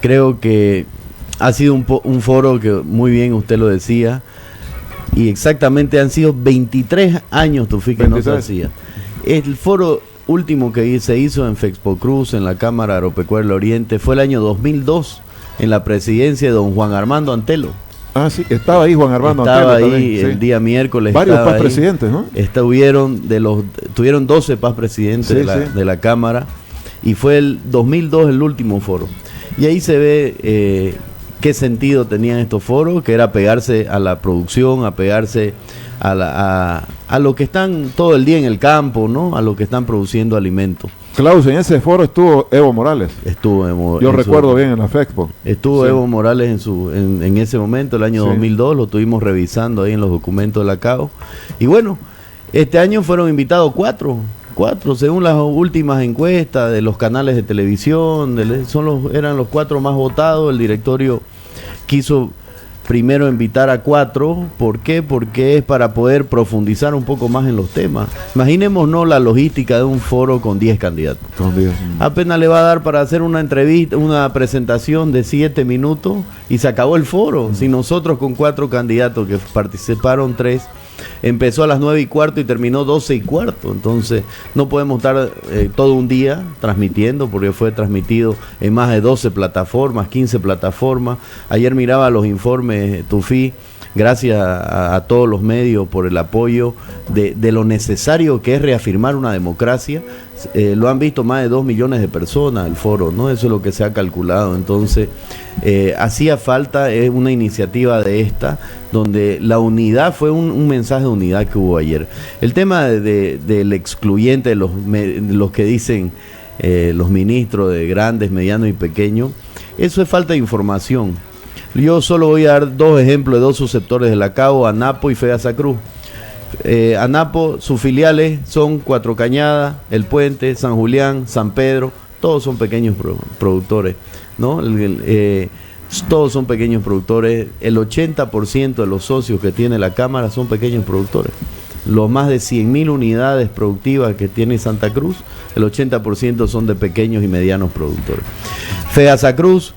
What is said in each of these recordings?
Creo que ha sido un foro que muy bien usted lo decía, y exactamente han sido 23 años, Tufí, que 23. No se hacía. El foro último que se hizo en Fexpo Cruz, en la Cámara Agropecuaria del Oriente, fue el año 2002, en la presidencia de don Juan Armando Antelo. Ah, sí, estaba ahí Juan Armando Antelo. Estaba ahí también, el día miércoles. Varios PAS presidentes, ¿no? Tuvieron 12 PAS presidentes de la Cámara, y fue el 2002 el último foro. Y ahí se ve qué sentido tenían estos foros, que era apegarse a la producción, apegarse a lo que están todo el día en el campo, ¿no? A lo que están produciendo alimentos. Klaus, en ese foro estuvo Evo Morales. Yo recuerdo bien en la FEXPO. Estuvo Evo Morales en ese momento, el año 2002, lo estuvimos revisando ahí en los documentos de la CAO. Y bueno, este año fueron invitados cuatro, según las últimas encuestas de los canales de televisión, eran los 4 más votados. El directorio quiso primero invitar a 4, ¿por qué? Porque es para poder profundizar un poco más en los temas. Imaginémonos la logística de un foro con 10 candidatos. Apenas le va a dar para hacer una entrevista, una presentación de 7 minutos y se acabó el foro. Si nosotros con 4 candidatos, que participaron 3, empezó a las 9:15 y terminó 12:15. Entonces no podemos estar todo un día transmitiendo, porque fue transmitido en más de 12 plataformas, 15 plataformas. Ayer miraba los informes, Tufí, gracias a todos los medios por el apoyo de lo necesario que es reafirmar una democracia. Lo han visto más de 2 millones de personas el foro, ¿no? Eso es lo que se ha calculado. Entonces hacía falta una iniciativa de esta, donde la unidad fue un mensaje de unidad que hubo ayer. El tema del excluyente, de los que dicen los ministros de grandes, medianos y pequeños, eso es falta de información. Yo solo voy a dar 2 ejemplos de 2 subsectores de la CAO, ANAPO y FEASA Cruz. ANAPO, sus filiales son Cuatro Cañadas, El Puente, San Julián, San Pedro, todos son pequeños productores, ¿no? Todos son pequeños productores. El 80% de los socios que tiene la Cámara son pequeños productores. Los más de 100.000 unidades productivas que tiene Santa Cruz, el 80% son de pequeños y medianos productores. FEASA Cruz,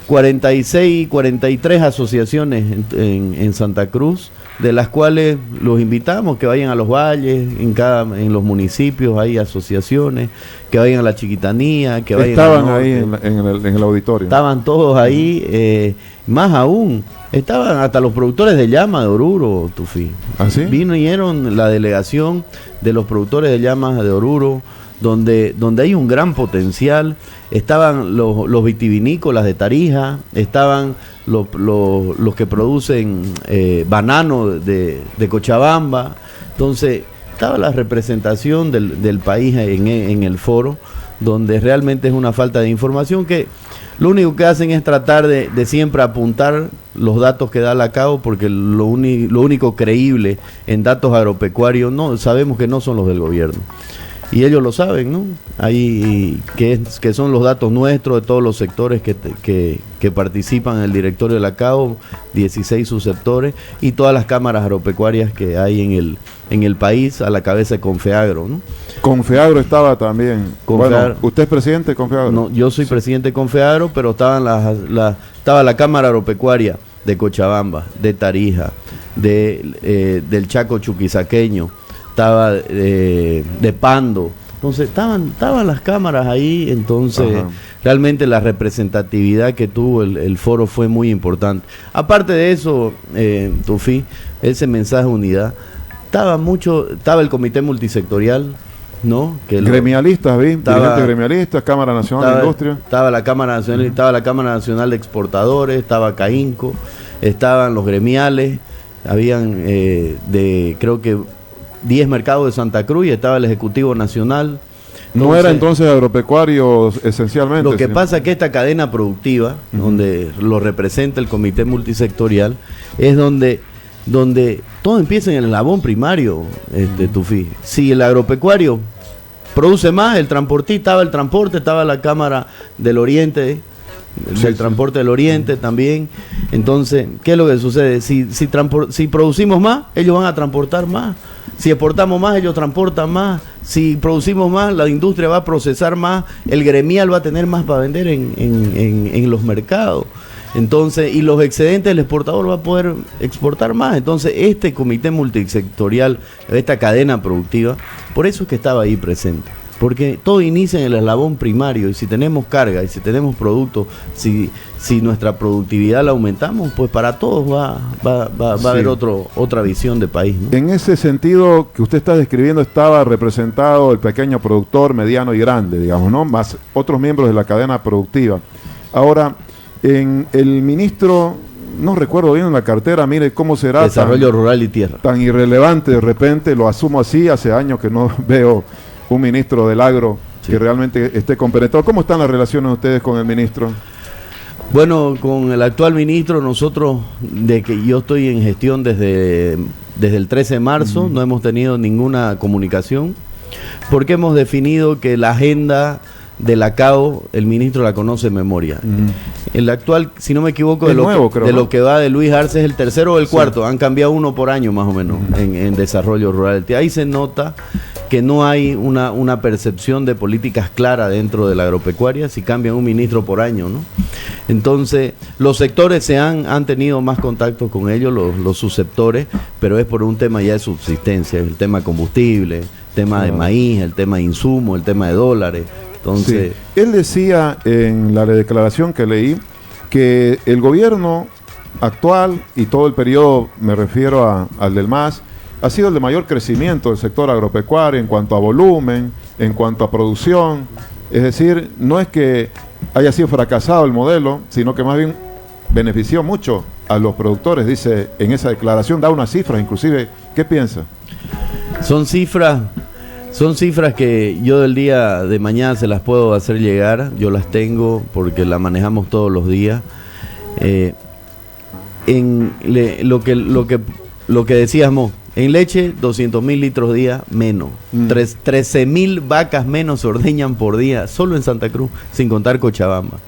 46, 43 asociaciones en Santa Cruz, de las cuales los invitamos que vayan a los valles, en los municipios hay asociaciones, que vayan a la Chiquitanía, que vayan estaban ahí en el auditorio. Estaban todos ahí, más aún, estaban hasta los productores de llama de Oruro, Tufí. ¿Ah, sí? Vinieron la delegación de los productores de llamas de Oruro, donde hay un gran potencial. Estaban los vitivinícolas de Tarija, estaban los que producen banano de Cochabamba. Entonces estaba la representación del país en el foro, donde realmente es una falta de información, que lo único que hacen es tratar de siempre apuntar los datos que da la CAO, porque lo único creíble en datos agropecuarios sabemos que no son los del gobierno. Y ellos lo saben, ¿no? Ahí que son los datos nuestros de todos los sectores que participan en el directorio de la CAO, 16 subsectores, y todas las cámaras agropecuarias que hay en el país, a la cabeza de Confeagro, ¿no? Confeagro estaba también. Bueno, ¿usted es presidente de Confeagro? No, yo soy presidente de Confeagro, pero estaba la Cámara Agropecuaria de Cochabamba, de Tarija, del Chaco Chuquisaqueño, estaba de Pando. Entonces estaban las cámaras ahí. Entonces realmente la representatividad que tuvo el foro fue muy importante. Aparte de eso, Tufí, ese mensaje de unidad, estaba el comité multisectorial, ¿no? Gremialistas, dirigentes gremialistas, Cámara Nacional de Industria. Estaba la Cámara Nacional, estaba la Cámara Nacional de Exportadores, estaba CAINCO, estaban los gremiales, habían creo que 10 mercados de Santa Cruz, y estaba el Ejecutivo Nacional. No era entonces agropecuarios esencialmente. Lo que pasa es que esta cadena productiva, donde lo representa el comité multisectorial, es donde todo empieza en el eslabón primario, Tufí. Si el agropecuario produce más, el transportista, estaba la Cámara del Oriente, del transporte del Oriente también. Entonces, ¿qué es lo que sucede? Si producimos más, ellos van a transportar más. Si exportamos más, ellos transportan más. Si producimos más, la industria va a procesar más. El gremial va a tener más para vender en los mercados. Entonces, y los excedentes del exportador va a poder exportar más. Entonces, este comité multisectorial, esta cadena productiva, por eso es que estaba ahí presente. Porque todo inicia en el eslabón primario, y si tenemos carga, y si tenemos productos, si nuestra productividad la aumentamos, pues para todos va a haber otra visión de país, ¿no? En ese sentido que usted está describiendo, estaba representado el pequeño productor, mediano y grande, digamos, ¿no? Más otros miembros de la cadena productiva. Ahora, en el ministro, no recuerdo bien en la cartera, mire cómo será. Desarrollo Rural y Tierra. Tan irrelevante de repente, lo asumo así, hace años que no veo un ministro del agro que realmente esté compenetrado. ¿Cómo están las relaciones de ustedes con el ministro? Bueno, con el actual ministro, nosotros, de que yo estoy en gestión desde el 13 de marzo, no hemos tenido ninguna comunicación, porque hemos definido que la agenda de la CAO, el ministro la conoce de memoria. El actual, si no me equivoco, de lo que va de Luis Arce es el tercero o el cuarto, han cambiado uno por año más o menos en desarrollo rural. Ahí se nota que no hay una percepción de políticas claras dentro de la agropecuaria si cambian un ministro por año, ¿no? Entonces, los sectores han tenido más contacto con ellos, los subsectores, pero es por un tema ya de subsistencia, el tema combustible, el tema de maíz, el tema de insumos, el tema de dólares. Entonces, sí. Él decía en la declaración que leí que el gobierno actual y todo el periodo, me refiero al del MAS, ha sido el de mayor crecimiento del sector agropecuario en cuanto a volumen, en cuanto a producción. Es decir, no es que haya sido fracasado el modelo, sino que más bien benefició mucho a los productores, dice en esa declaración, da unas cifras inclusive. ¿Qué piensa? Son cifras que yo del día de mañana se las puedo hacer llegar, yo las tengo porque las manejamos todos los días. Lo que decíamos, en leche 200.000 litros día menos, 13.000 vacas menos se ordeñan por día, solo en Santa Cruz, sin contar Cochabamba.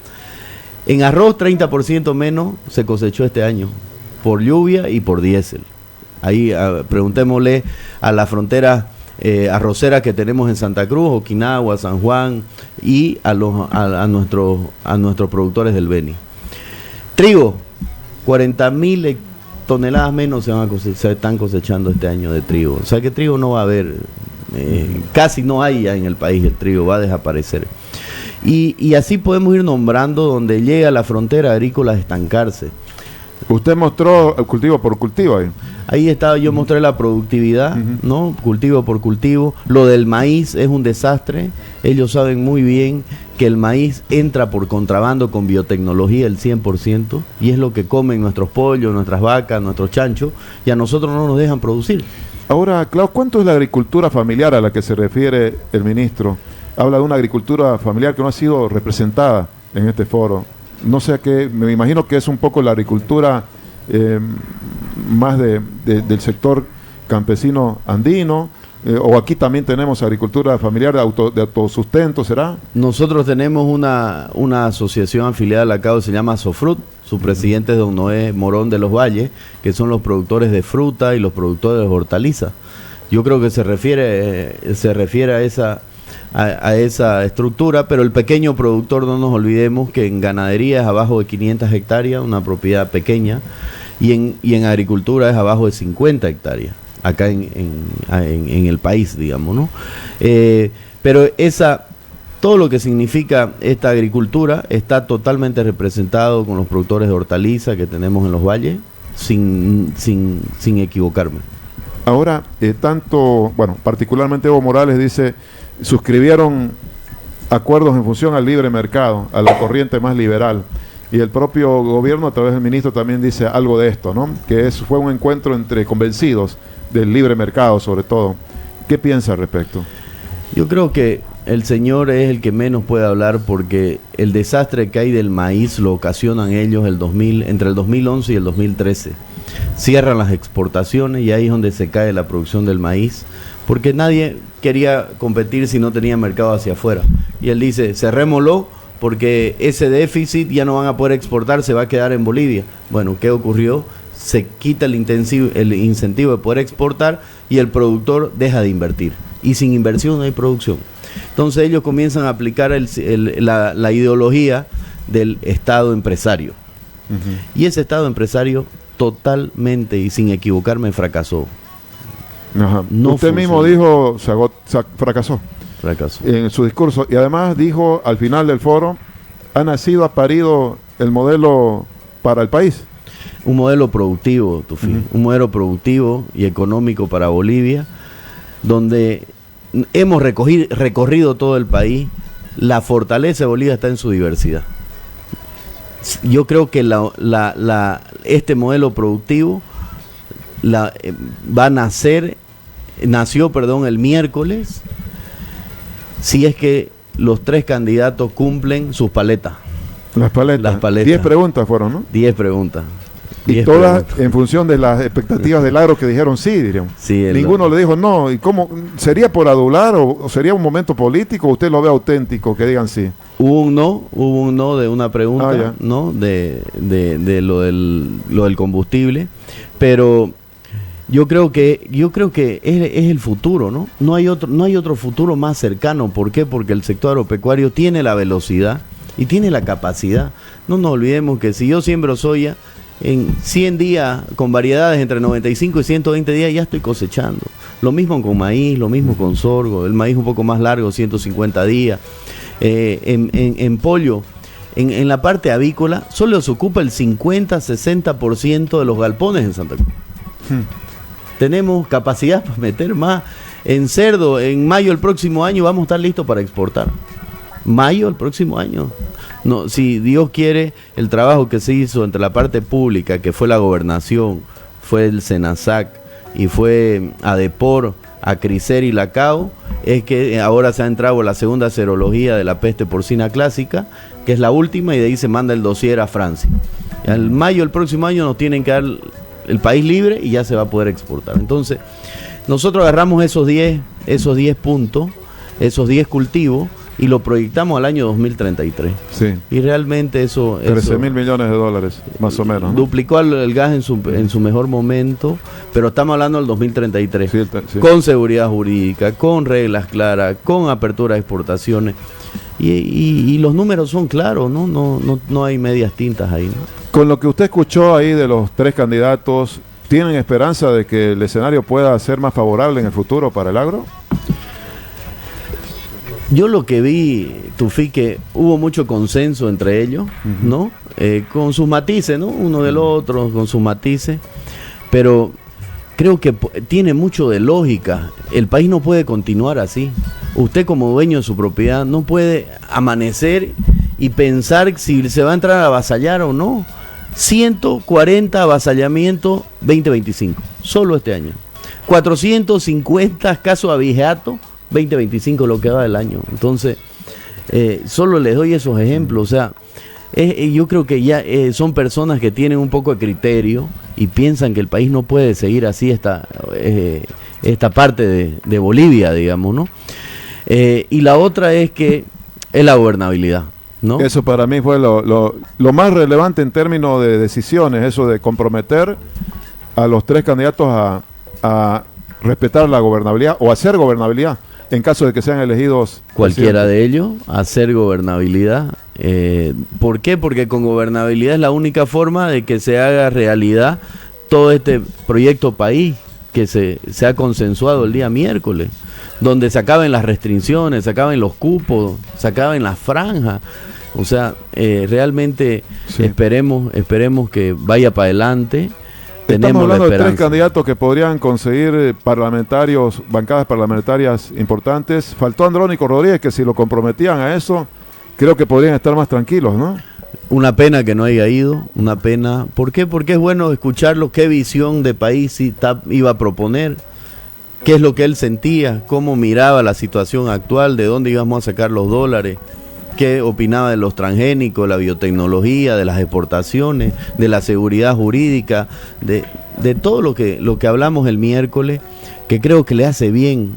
En arroz 30% menos se cosechó este año, por lluvia y por diésel. Ahí preguntémosle a la frontera arrocera que tenemos en Santa Cruz, Okinawa, San Juan y a nuestros productores del Beni. Trigo, 40.000 toneladas menos se están cosechando este año de trigo. O sea que trigo no va a haber, casi no hay ya en el país el trigo, va a desaparecer. Y así podemos ir nombrando donde llega la frontera agrícola a estancarse. Usted mostró cultivo por cultivo ahí. Ahí estaba, yo mostré la productividad, ¿no? Cultivo por cultivo. Lo del maíz es un desastre. Ellos saben muy bien que el maíz entra por contrabando con biotecnología el 100%, y es lo que comen nuestros pollos, nuestras vacas, nuestros chanchos, y a nosotros no nos dejan producir. Ahora, Klaus, ¿cuánto es la agricultura familiar a la que se refiere el ministro? Habla de una agricultura familiar que no ha sido representada en este foro. No sé qué, me imagino que es un poco la agricultura más del sector campesino andino, o aquí también tenemos agricultura familiar de autosustento, ¿será? Nosotros tenemos una asociación afiliada a la CAO, se llama Sofrut, su presidente es don Noé Morón de los Valles, que son los productores de fruta y los productores de hortalizas. Yo creo que se refiere a esa estructura, pero el pequeño productor, no nos olvidemos que en ganadería es abajo de 500 hectáreas, una propiedad pequeña, y en agricultura es abajo de 50 hectáreas, acá en el país, digamos, ¿no? Pero todo lo que significa esta agricultura está totalmente representado con los productores de hortalizas que tenemos en los valles, sin equivocarme. Ahora, particularmente Evo Morales dice, suscribieron acuerdos en función al libre mercado, a la corriente más liberal, y el propio gobierno a través del ministro también dice algo de esto, ¿no? Que fue un encuentro entre convencidos del libre mercado sobre todo. ¿Qué piensa al respecto? Yo creo que el señor es el que menos puede hablar, porque el desastre que hay del maíz lo ocasionan ellos entre el 2011 y el 2013. Cierran las exportaciones y ahí es donde se cae la producción del maíz, porque nadie quería competir si no tenía mercado hacia afuera. Y él dice, cerrémoslo porque ese déficit ya no van a poder exportar, se va a quedar en Bolivia. Bueno, ¿qué ocurrió? Se quita el incentivo de poder exportar y el productor deja de invertir. Y sin inversión no hay producción. Entonces ellos comienzan a aplicar la ideología del Estado empresario. Y ese Estado empresario totalmente y sin equivocarme fracasó. Ajá. No Usted mismo dijo, fracasó en su discurso, y además dijo al final del foro, ha parido el modelo para el país. Un modelo productivo, Tufi, un modelo productivo y económico para Bolivia, donde hemos recorrido todo el país. La fortaleza de Bolivia está en su diversidad. Yo creo que este modelo productivo nació el miércoles, si es que los 3 candidatos cumplen sus paletas. Las paletas. 10 preguntas fueron, ¿no? 10 preguntas. Y todas en función de las expectativas del agro, que dijeron sí, diríamos. Sí, ninguno le dijo no. ¿Y cómo? ¿Sería por adular o sería un momento político? ¿Usted lo ve auténtico que digan sí? Hubo un no de una pregunta, ¿no? De lo del combustible, pero yo creo que es el futuro, ¿no? No hay otro futuro más cercano. ¿Por qué? Porque el sector agropecuario tiene la velocidad y tiene la capacidad. No nos olvidemos que si yo siembro soya, en 100 días, con variedades entre 95 y 120 días, ya estoy cosechando. Lo mismo con maíz, lo mismo con sorgo. El maíz un poco más largo, 150 días. En pollo, en la parte avícola, solo se ocupa el 50-60% de los galpones en Santa Cruz. Tenemos capacidad para meter más. En cerdo, en mayo del próximo año vamos a estar listos para exportar. Mayo del próximo año. No, si Dios quiere, el trabajo que se hizo entre la parte pública, que fue la gobernación, fue el SENASAC y fue ADEPOR, ACRICER y la CAO, es que ahora se ha entrado la segunda serología de la peste porcina clásica, que es la última, y de ahí se manda el dossier a Francia. Al mayo del próximo año nos tienen que dar el país libre y ya se va a poder exportar. Entonces, nosotros agarramos esos 10 puntos, esos 10 cultivos, y lo proyectamos al año 2033. Sí. Y realmente eso... 13.000 millones de dólares, más o menos, ¿no? Duplicó el gas en su mejor momento, pero estamos hablando del 2033. Sí. Con seguridad jurídica, con reglas claras, con apertura de exportaciones. Y los números son claros, ¿no? No hay medias tintas ahí, ¿no? Con lo que usted escuchó ahí de los 3 candidatos, ¿tienen esperanza de que el escenario pueda ser más favorable en el futuro para el agro? Yo lo que vi, Tufi, que hubo mucho consenso entre ellos, ¿no? Con sus matices, ¿no? Uno del otro, con sus matices. Pero creo que tiene mucho de lógica. El país no puede continuar así. Usted como dueño de su propiedad no puede amanecer y pensar si se va a entrar a avasallar o no. 140 avasallamientos 2025, solo este año. 450 casos de abigeato 2025, lo que va del año. Entonces, solo les doy esos ejemplos. O sea, yo creo que ya son personas que tienen un poco de criterio y piensan que el país no puede seguir así esta parte de Bolivia, digamos, ¿no? Y la otra es que es la gobernabilidad, ¿no? Eso para mí fue lo más relevante en términos de decisiones, eso de comprometer a los 3 candidatos a respetar la gobernabilidad o hacer gobernabilidad en caso de que sean elegidos cualquiera de ellos, hacer gobernabilidad. ¿Por qué? Porque con gobernabilidad es la única forma de que se haga realidad todo este proyecto país que se ha consensuado el día miércoles, donde se acaben las restricciones, se acaben los cupos, se acaben las franjas. O sea, realmente sí. Esperemos que vaya para adelante. Estamos hablando de 3 candidatos que podrían conseguir bancadas parlamentarias importantes. Faltó Andrónico Rodríguez, que si lo comprometían a eso, creo que podrían estar más tranquilos, ¿no? Una pena que no haya ido, una pena. ¿Por qué? Porque es bueno escucharlo, qué visión de país iba a proponer, qué es lo que él sentía, cómo miraba la situación actual, de dónde íbamos a sacar los dólares, qué opinaba de los transgénicos, la biotecnología, de las exportaciones, de la seguridad jurídica, de todo lo que hablamos el miércoles, que creo que le hace bien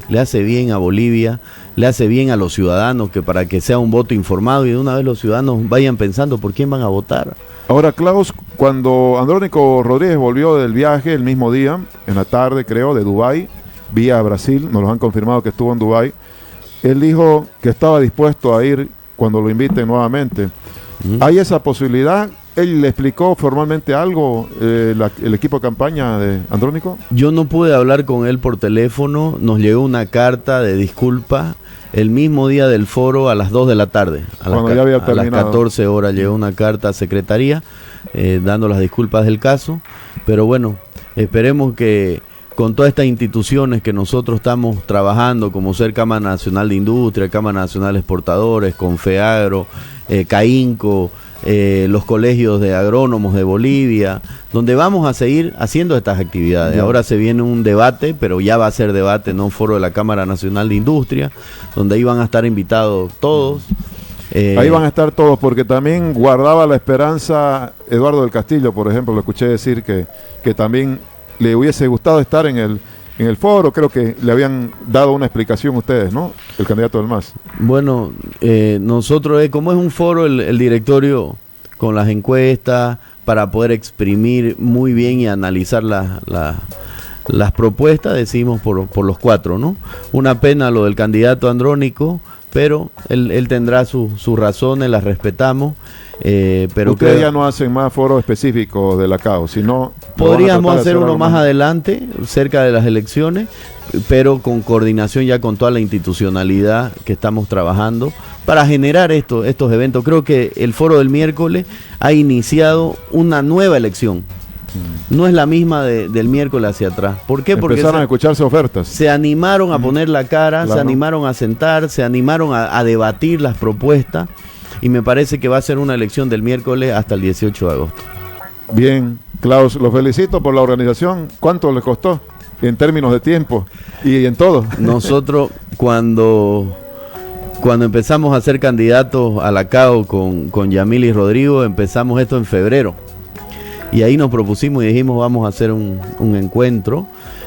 a Bolivia, le hace bien a los ciudadanos, que para que sea un voto informado y de una vez los ciudadanos vayan pensando por quién van a votar. Ahora, Klaus, cuando Andrónico Rodríguez volvió del viaje el mismo día, en la tarde creo, de Dubái, vía Brasil, nos lo han confirmado que estuvo en Dubái, él dijo que estaba dispuesto a ir cuando lo inviten nuevamente. ¿Hay esa posibilidad? ¿Él le explicó formalmente algo, el equipo de campaña de Andrónico? Yo no pude hablar con él por teléfono, nos llegó una carta de disculpa el mismo día del foro a las 2 de la tarde. Cuando ya había terminado. A las 14 horas llegó una carta a Secretaría dando las disculpas del caso, pero bueno, esperemos que con todas estas instituciones que nosotros estamos trabajando, como ser Cámara Nacional de Industria, Cámara Nacional de Exportadores, Confeagro, CAINCO, los colegios de agrónomos de Bolivia, donde vamos a seguir haciendo estas actividades. Bien. Ahora se viene un debate, pero ya va a ser debate, no un foro de la Cámara Nacional de Industria, donde ahí van a estar invitados todos. Ahí van a estar todos, porque también guardaba la esperanza Eduardo del Castillo, por ejemplo, lo escuché decir que también le hubiese gustado estar en el foro. Creo que le habían dado una explicación ustedes, ¿no? El candidato del MAS. Bueno, nosotros, como es un foro, el directorio con las encuestas, para poder exprimir muy bien y analizar las propuestas, decidimos por los 4, ¿no? Una pena lo del candidato Andrónico, pero él tendrá sus razones, las respetamos. Pero ustedes ya no hacen más foros específicos de la CAO, sino podríamos hacer uno más adelante, cerca de las elecciones, pero con coordinación ya con toda la institucionalidad que estamos trabajando para generar estos eventos. Creo que el foro del miércoles ha iniciado una nueva elección. No es la misma del miércoles hacia atrás. ¿Por qué? Porque empezaron a escucharse ofertas. Se animaron a poner la cara, claro. Se animaron a sentar, se animaron a debatir las propuestas. Y me parece que va a ser una elección del miércoles hasta el 18 de agosto. Bien, Klaus, los felicito por la organización. ¿Cuánto les costó en términos de tiempo y en todo? Nosotros cuando empezamos a ser candidatos a la CAO con Yamil y Rodrigo, empezamos esto en febrero. Y ahí nos propusimos y dijimos vamos a hacer un encuentro.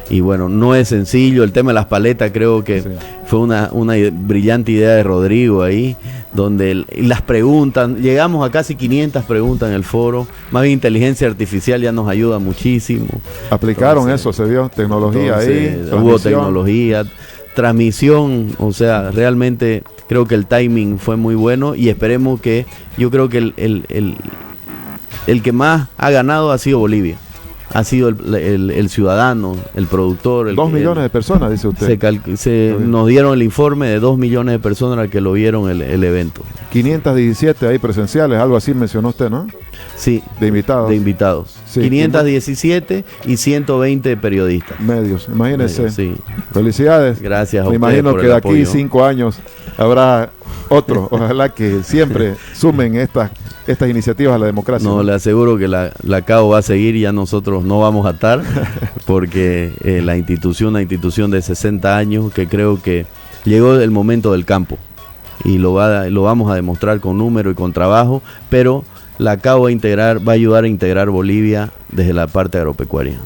Y bueno, no es sencillo, el tema de las paletas creo que sí. Fue una brillante idea de Rodrigo ahí, donde las preguntas, llegamos a casi 500 preguntas en el foro, más bien inteligencia artificial ya nos ayuda muchísimo. Aplicaron eso, se vio tecnología ahí. Hubo tecnología, transmisión, o sea, realmente creo que el timing fue muy bueno y esperemos que, yo creo que el que más ha ganado ha sido Bolivia. Ha sido el ciudadano, el productor. 2 millones de personas, dice usted. Nos dieron el informe de 2 millones de personas que lo vieron el evento. 517 ahí presenciales, algo así mencionó usted, ¿no? Sí. De invitados. De invitados. Sí, 517 y 120 periodistas. Medios, imagínense. Medios, sí. Felicidades. Gracias a Me ustedes imagino por que el de aquí apoyo. 5 años habrá otro. Ojalá que siempre sumen estas iniciativas a la democracia. No, le aseguro que la CAO va a seguir y ya nosotros no vamos a estar, porque una institución de 60 años que creo que llegó el momento del campo y lo vamos a demostrar con número y con trabajo, pero la CAO va a ayudar a integrar Bolivia desde la parte agropecuaria.